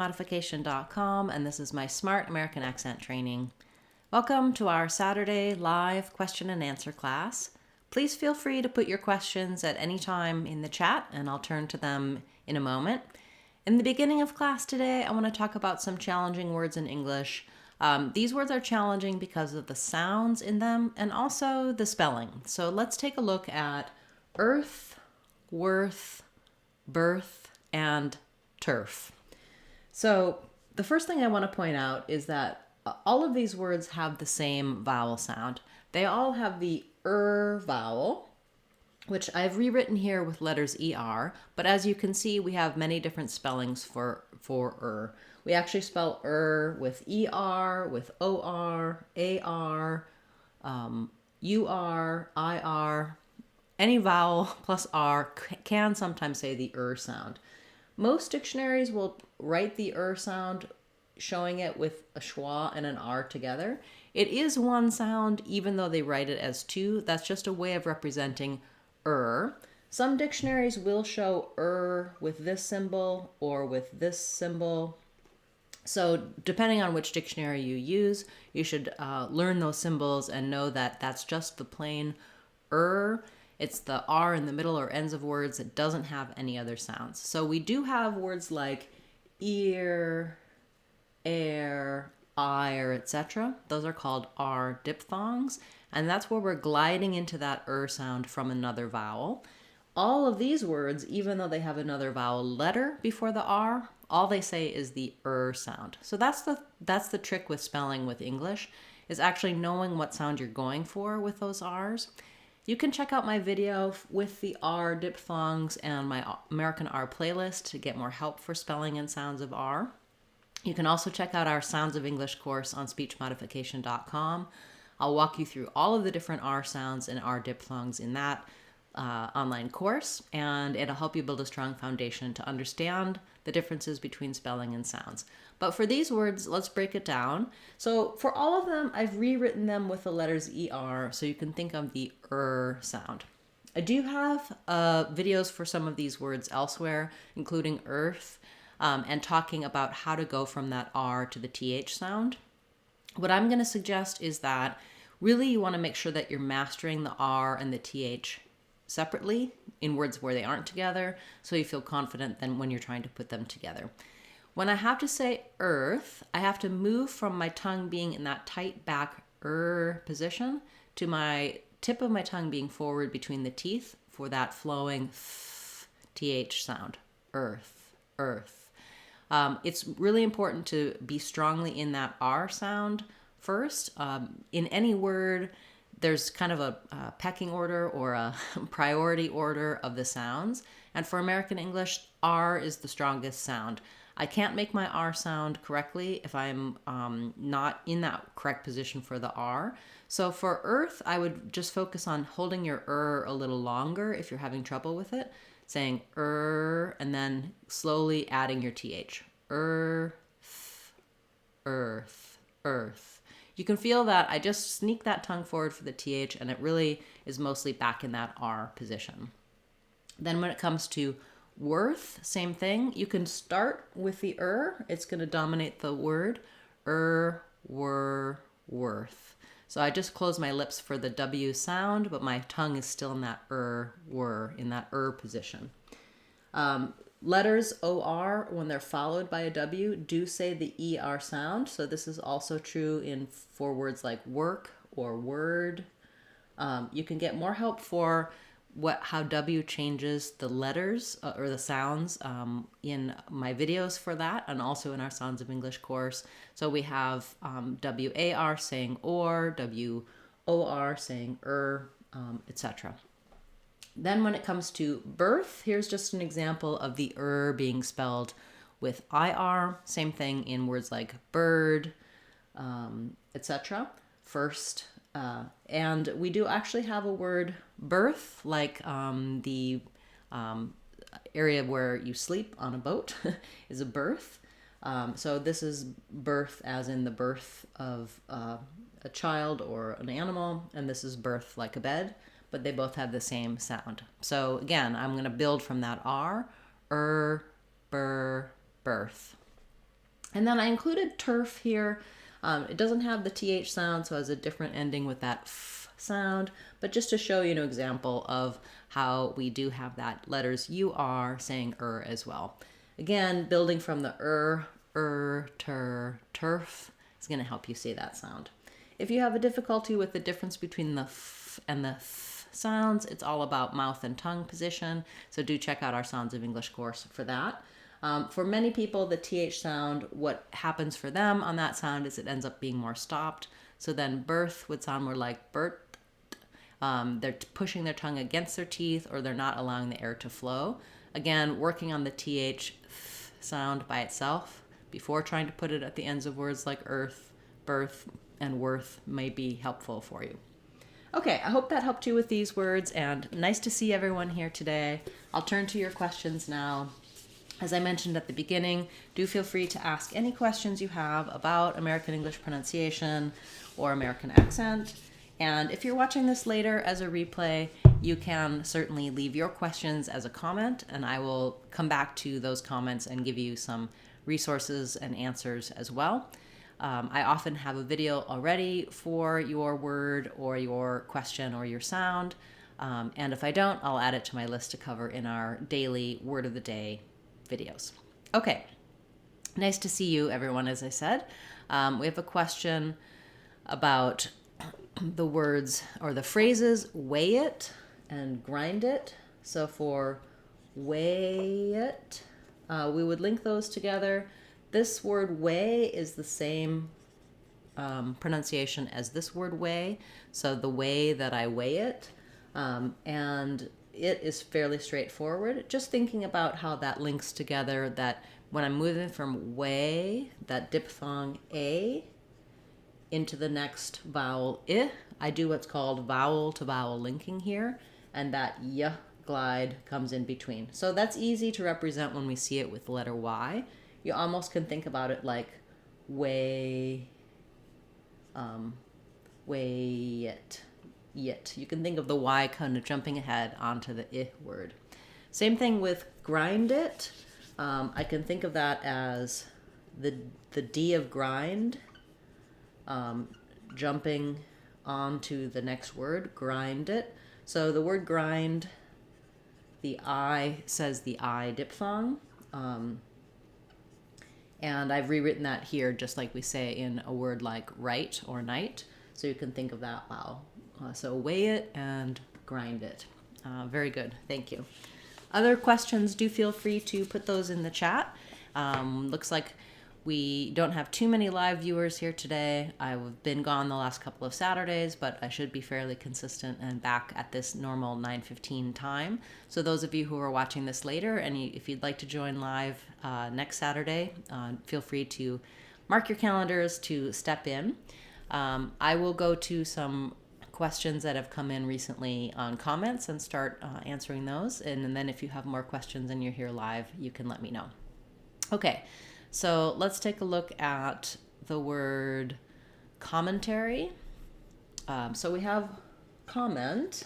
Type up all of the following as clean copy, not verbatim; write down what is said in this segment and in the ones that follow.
modification.com, and this is my Smart American Accent training. Welcome to our Saturday live question and answer class. Please feel free to put your questions at any time in the chat, and I'll turn to them in a moment. In the beginning of class today, I want to talk about some challenging words in English. These words are challenging because of the sounds in them and also the spelling. So let's take a look at earth, worth, birth, and turf. So the first thing I want to point out is that all of these words have the same vowel sound. They all have the vowel, which I've rewritten here with letters ER, but as you can see, we have many different spellings for We actually spell with ER, with OR, AR, UR, IR. Any vowel plus R can sometimes say the sound. Most dictionaries will write the sound, showing it with a schwa and an R together. It is one sound, even though they write it as two. That's just a way of representing Some dictionaries will show with this symbol or with this symbol. So depending on which dictionary you use, you should learn those symbols and know that that's just the plain It's the R in the middle or ends of words. It doesn't have any other sounds. So we do have words like ear, air, ire, etc. Those are called R diphthongs. And that's where we're gliding into that sound from another vowel. All of these words, even though they have another vowel letter before the R, all they say is the sound. So that's the trick with spelling with English, is actually knowing what sound you're going for with those R's. You can check out my video with the R diphthongs and my American R playlist to get more help for spelling and sounds of R. You can also check out our Sounds of English course on speechmodification.com. I'll walk you through all of the different R sounds and R diphthongs in that online course, and it'll help you build a strong foundation to understand the differences between spelling and sounds. But for these words, let's break it down. So for all of them, I've rewritten them with the letters ER, so you can think of the sound. I do have videos for some of these words elsewhere, including earth, and talking about how to go from that R to the TH sound. What I'm going to suggest is that really you want to make sure that you're mastering the R and the TH separately in words where they aren't together, so you feel confident then when you're trying to put them together. When I have to say earth, I have to move from my tongue being in that tight back position to my tip of my tongue being forward between the teeth for that flowing TH sound. Earth, earth. It's really important to be strongly in that R sound first. In any word, there's kind of a pecking order or a priority order of the sounds. And for American English, R is the strongest sound. I can't make my R sound correctly if I'm not in that correct position for the R. So for earth, I would just focus on holding your a little longer if you're having trouble with it, saying and then slowly adding your TH. Earth, earth, earth. You can feel that I just sneak that tongue forward for the TH, and it really is mostly back in that R position. Then when it comes to worth, same thing. You can start with the It's going to dominate the word. Worth. So I just close my lips for the W sound, but my tongue is still in that in that position. Letters OR, when they're followed by a W, do say the ER sound. So this is also true for words like work or word. You can get more help for how W changes the letters or the sounds in my videos for that, and also in our Sounds of English course. So we have WAR saying or, WOR saying etc. Then when it comes to birth, here's just an example of the being spelled with IR. Same thing in words like bird, etc. First. And we do actually have a word berth, like the area where you sleep on a boat is a berth. So this is birth as in the birth of a child or an animal, and this is birth like a bed, but they both have the same sound. So again, I'm going to build from that R, birth. And then I included turf here. It doesn't have the TH sound, so it has a different ending with that F sound. But just to show you an example of how we do have that letters UR saying as well. Again, building from the turf is going to help you say that sound. If you have a difficulty with the difference between the F and the Th sounds, it's all about mouth and tongue position. So do check out our Sounds of English course for that. For many people, the TH sound, what happens for them on that sound is it ends up being more stopped. So then birth would sound more like Bert. They're pushing their tongue against their teeth, or they're not allowing the air to flow. Again, working on the TH sound by itself before trying to put it at the ends of words like earth, birth, and worth may be helpful for you. Okay, I hope that helped you with these words, and nice to see everyone here today. I'll turn to your questions now. As I mentioned at the beginning, do feel free to ask any questions you have about American English pronunciation or American accent. And if you're watching this later as a replay, you can certainly leave your questions as a comment, and I will come back to those comments and give you some resources and answers as well. I often have a video already for your word or your question or your sound. And if I don't, I'll add it to my list to cover in our daily Word of the Day videos. Okay, nice to see you, everyone, as I said. We have a question about the words or the phrases weigh it and grind it. So for weigh it, we would link those together. This word weigh is the same pronunciation as this word weigh. So the way that I weigh it, and it is fairly straightforward. Just thinking about how that links together, that when I'm moving from weigh, that diphthong A, into the next vowel I do what's called vowel to vowel linking here, and that y glide comes in between. So that's easy to represent when we see it with the letter Y. You almost can think about it like weigh it. You can think of the Y kind of jumping ahead onto the I word. Same thing with grind it. I can think of that as the D of grind jumping onto the next word, grind it. So the word grind, the I says the I diphthong. And I've rewritten that here just like we say in a word like right or night. So you can think of that vowel. So weigh it and grind it. Very good. Thank you. Other questions, do feel free to put those in the chat. Looks like we don't have too many live viewers here today. I've been gone the last couple of Saturdays, but I should be fairly consistent and back at this normal 9:15 time. So those of you who are watching this later, and if you'd like to join live next Saturday, feel free to mark your calendars to step in. I will go to some questions that have come in recently on comments and start answering those. And then if you have more questions and you're here live, you can let me know. Okay. So let's take a look at the word commentary. So we have comment.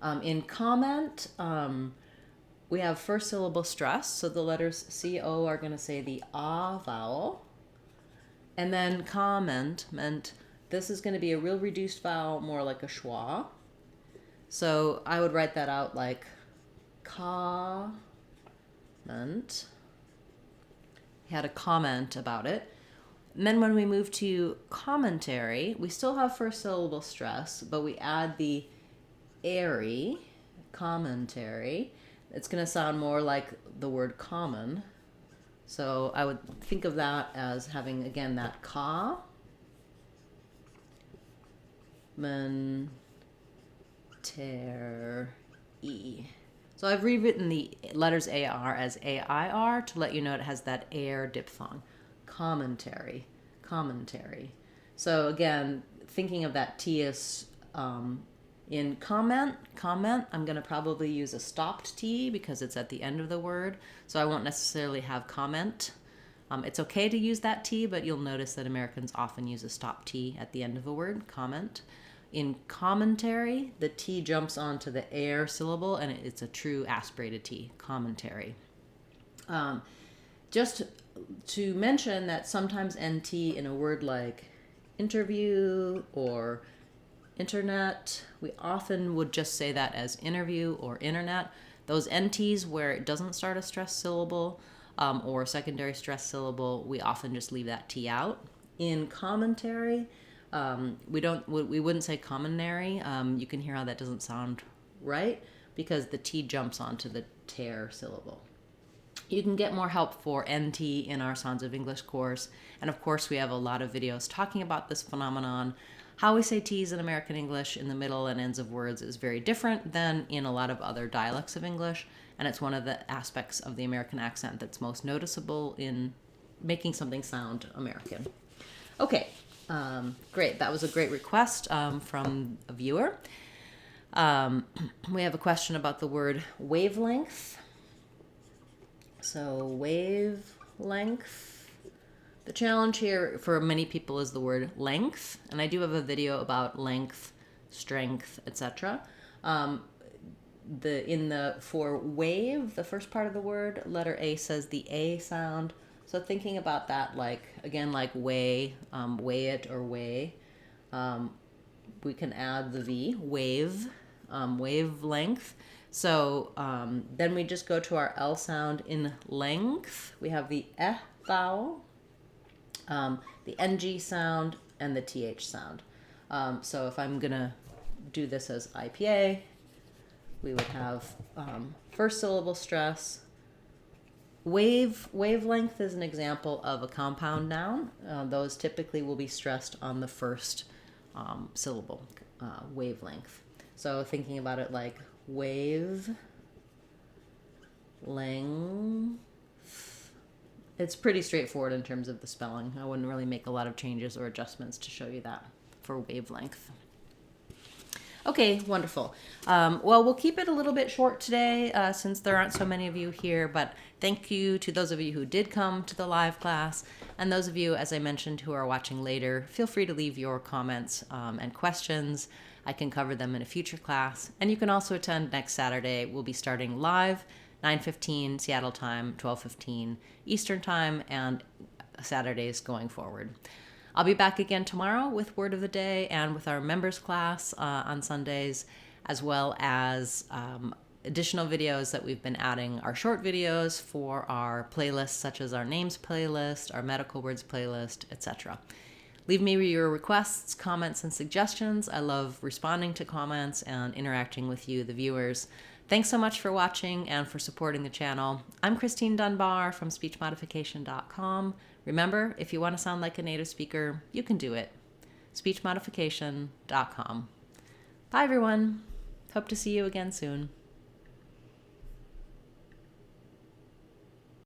In comment, we have first syllable stress. So the letters C-O are going to say the ah vowel. And then comment meant this is going to be a real reduced vowel, more like a schwa. So I would write that out like ka. He had a comment about it. And then when we move to commentary, we still have first syllable stress, but we add the airy, commentary. It's going to sound more like the word common. So I would think of that as having, again, that ka, men, ter, e. So I've rewritten the letters AR as AIR to let you know it has that air diphthong. Commentary, commentary. So again, thinking of that T as in comment, I'm going to probably use a stopped T because it's at the end of the word. So I won't necessarily have comment. It's okay to use that T, but you'll notice that Americans often use a stop T at the end of a word, comment. In commentary, the T jumps onto the air syllable, and it's a true aspirated T, commentary. Just to mention that sometimes NT in a word like interview or internet, we often would just say that as interview or internet. Those NTs where it doesn't start a stressed syllable or a secondary stressed syllable, we often just leave that T out. In commentary, we wouldn't say commonary. You can hear how that doesn't sound right because the T jumps onto the tear syllable. You can get more help for NT in our Sounds of English course. And of course, we have a lot of videos talking about this phenomenon. How we say T's in American English in the middle and ends of words is very different than in a lot of other dialects of English. And it's one of the aspects of the American accent that's most noticeable in making something sound American. Okay, great. That was a great request from a viewer. We have a question about the word wavelength. So wavelength. The challenge here for many people is the word length, and I do have a video about length, strength, etc. For wave, the first part of the word, letter A says the A sound. So thinking about that, like weigh, weigh it or weigh, we can add the V, wave, wavelength. So then we just go to our L sound in length. We have the eh vowel, the NG sound, and the TH sound. So if I'm going to do this as IPA, we would have first syllable stress. Wavelength is an example of a compound noun. Those typically will be stressed on the first syllable, wavelength. So thinking about it like wave length. It's pretty straightforward in terms of the spelling. I wouldn't really make a lot of changes or adjustments to show you that for wavelength. Okay, wonderful. Well, we'll keep it a little bit short today since there aren't so many of you here, but thank you to those of you who did come to the live class, and those of you, as I mentioned, who are watching later, feel free to leave your comments and questions. I can cover them in a future class, and you can also attend next Saturday. We'll be starting live, 9:15 Seattle time, 12:15 Eastern time, and Saturdays going forward. I'll be back again tomorrow with Word of the Day and with our members class on Sundays, as well as additional videos that we've been adding, our short videos for our playlists, such as our names playlist, our medical words playlist, etc. Leave me your requests, comments, and suggestions. I love responding to comments and interacting with you, the viewers. Thanks so much for watching and for supporting the channel. I'm Christine Dunbar from speechmodification.com. Remember, if you want to sound like a native speaker, you can do it. speechmodification.com. Bye, everyone. Hope to see you again soon.